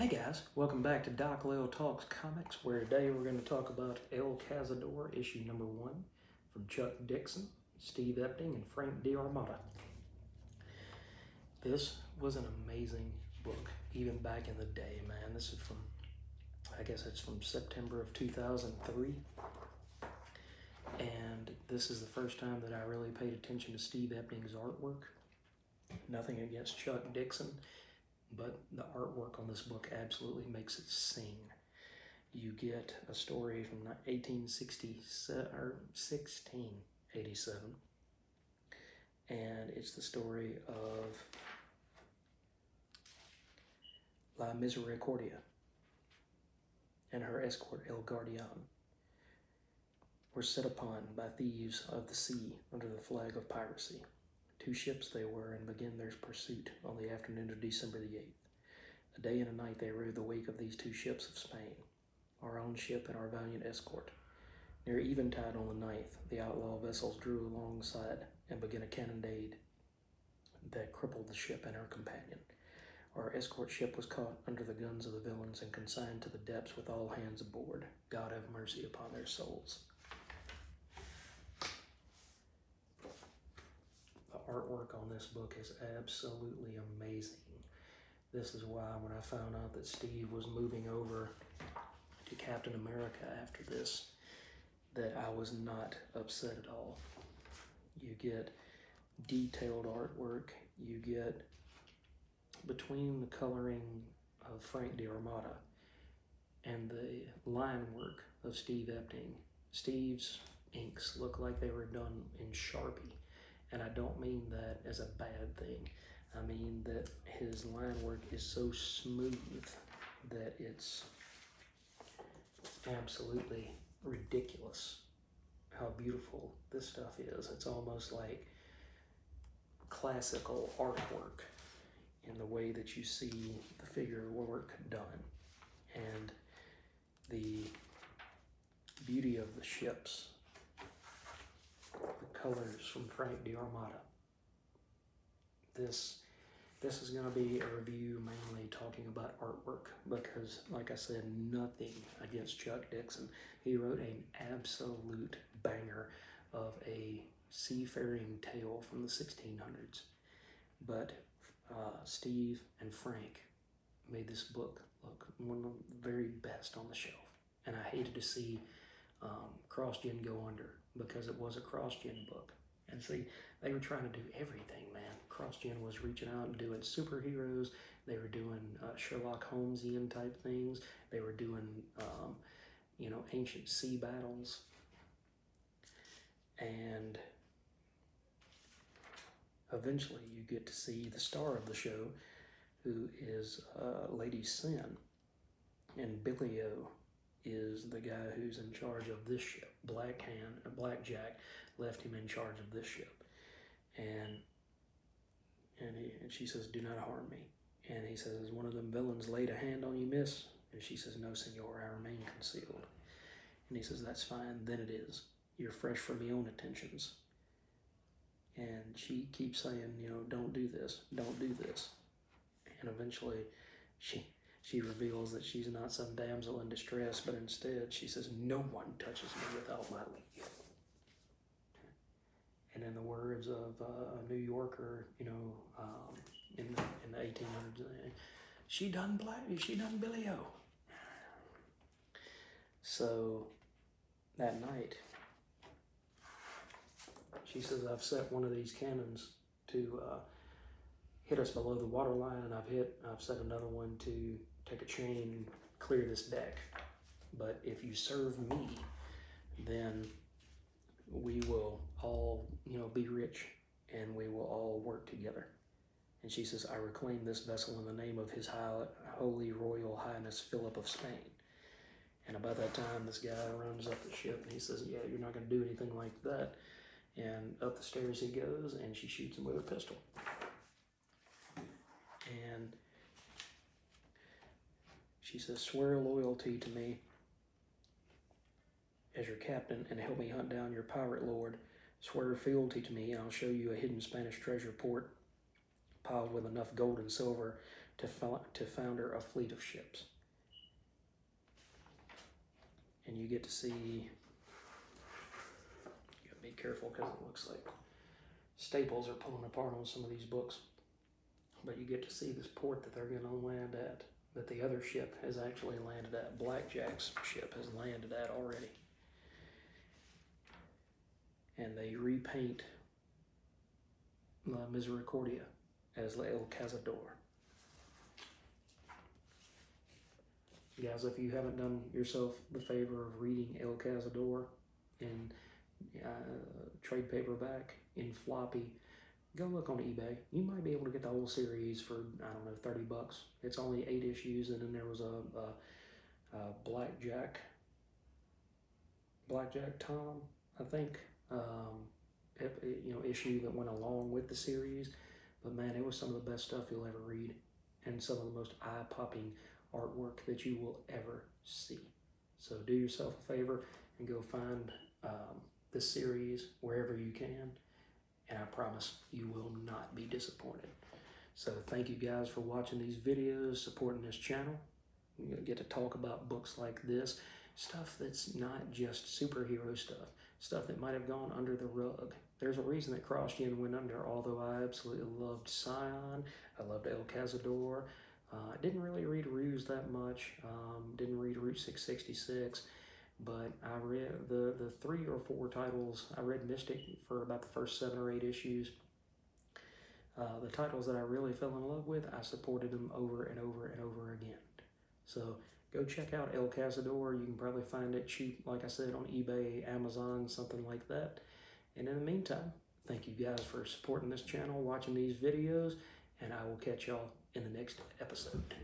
Hey guys, welcome back to Doc Lil Talks Comics, where today we're going to talk about El Cazador, issue number 1, from Chuck Dixon, Steve Epting, and Frank D'Armata. This was an amazing book, even back in the day, man. This is from, I guess it's from September of 2003. And this is the first time that I really paid attention to Steve Epting's artwork. Nothing against Chuck Dixon, but the artwork on this book absolutely makes it sing. You get a story from 1687, and it's the story of La Misericordia and her escort El Guardian were set upon by thieves of the sea under the flag of piracy. 2 ships they were, and began their pursuit on the afternoon of December the 8th. A day and a night they rode the wake of these 2 ships of Spain, our own ship and our valiant escort. Near eventide on the 9th, the outlaw vessels drew alongside and began a cannonade that crippled the ship and her companion. Our escort ship was caught under the guns of the villains and consigned to the depths with all hands aboard. God have mercy upon their souls. The artwork on this book is absolutely amazing. This is why when I found out that Steve was moving over to Captain America after this, that I was not upset at all. You get detailed artwork, you get, between the coloring of Frank D'Armata and the line work of Steve Epting, Steve's inks look like they were done in Sharpie. And I don't mean that as a bad thing. I mean that his line work is so smooth that it's absolutely ridiculous how beautiful this stuff is. It's almost like classical artwork in the way that you see the figure work done. And the beauty of the ships, the colors from Frank D'Armata. This is going to be a review mainly talking about artwork because, like I said, nothing against Chuck Dixon. He wrote an absolute banger of a seafaring tale from the 1600s. But Steve and Frank made this book look one of the very best on the shelf. And I hated to see CrossGen go under, because it was a CrossGen book. And see, they were trying to do everything, man. CrossGen was reaching out and doing superheroes. They were doing Sherlock Holmesian type things. They were doing, ancient sea battles. And eventually you get to see the star of the show, who is Lidy Sin. And Billy-O is the guy who's in charge of this ship. Blackjack left him in charge of this ship. And she says, "Do not harm me." And he says, "Has one of them villains laid a hand on you, miss?" And she says, "No, senor, I remain concealed." And he says, "That's fine, then it is. You're fresh from your own attentions." And she keeps saying, "Don't do this, don't do this." And eventually she reveals that she's not some damsel in distress, but instead she says, "No one touches me without my leave." And in the words of a New Yorker, in the 1800s, she done Billy-O. So that night, she says, "I've set one of these cannons to hit us below the waterline, and I've set another one to take a chain and clear this deck. But if you serve me, then we will all, be rich, and we will all work together." And she says, "I reclaim this vessel in the name of His Holy Royal Highness Philip of Spain." And about that time, this guy runs up the ship, and he says, "Yeah, you're not going to do anything like that." And up the stairs he goes, and she shoots him with a pistol. And she says, "Swear loyalty to me as your captain and help me hunt down your pirate lord. Swear fealty to me, and I'll show you a hidden Spanish treasure port piled with enough gold and silver to founder a fleet of ships. And you get to see, you gotta be careful because it looks like staples are pulling apart on some of these books. But you get to see this port that they're gonna land at, that the other ship has actually landed at. Blackjack's ship has landed at already. And they repaint La Misericordia as El Cazador. Guys, if you haven't done yourself the favor of reading El Cazador in trade paperback, in floppy, go look on eBay. You might be able to get the whole series for, I don't know, $30. It's only 8 issues, and then there was a Blackjack Tom, I think, issue that went along with the series. But man, it was some of the best stuff you'll ever read, and some of the most eye-popping artwork that you will ever see. So do yourself a favor and go find this series wherever you can, and I promise you will not be disappointed. So thank you guys for watching these videos, supporting this channel. You get to talk about books like this, stuff that's not just superhero stuff that might have gone under the rug. There's a reason that CrossGen went under, although I absolutely loved Scion, I loved El Cazador. I didn't really read Ruse that much, didn't read Route 666, but I read the 3 or 4 titles. I read Mystic for about the first 7 or 8 issues. The titles that I really fell in love with, I supported them over and over and over again. So go check out El Cazador. You can probably find it cheap, like I said, on eBay, Amazon, something like that. And in the meantime, thank you guys for supporting this channel, watching these videos, and I will catch y'all in the next episode.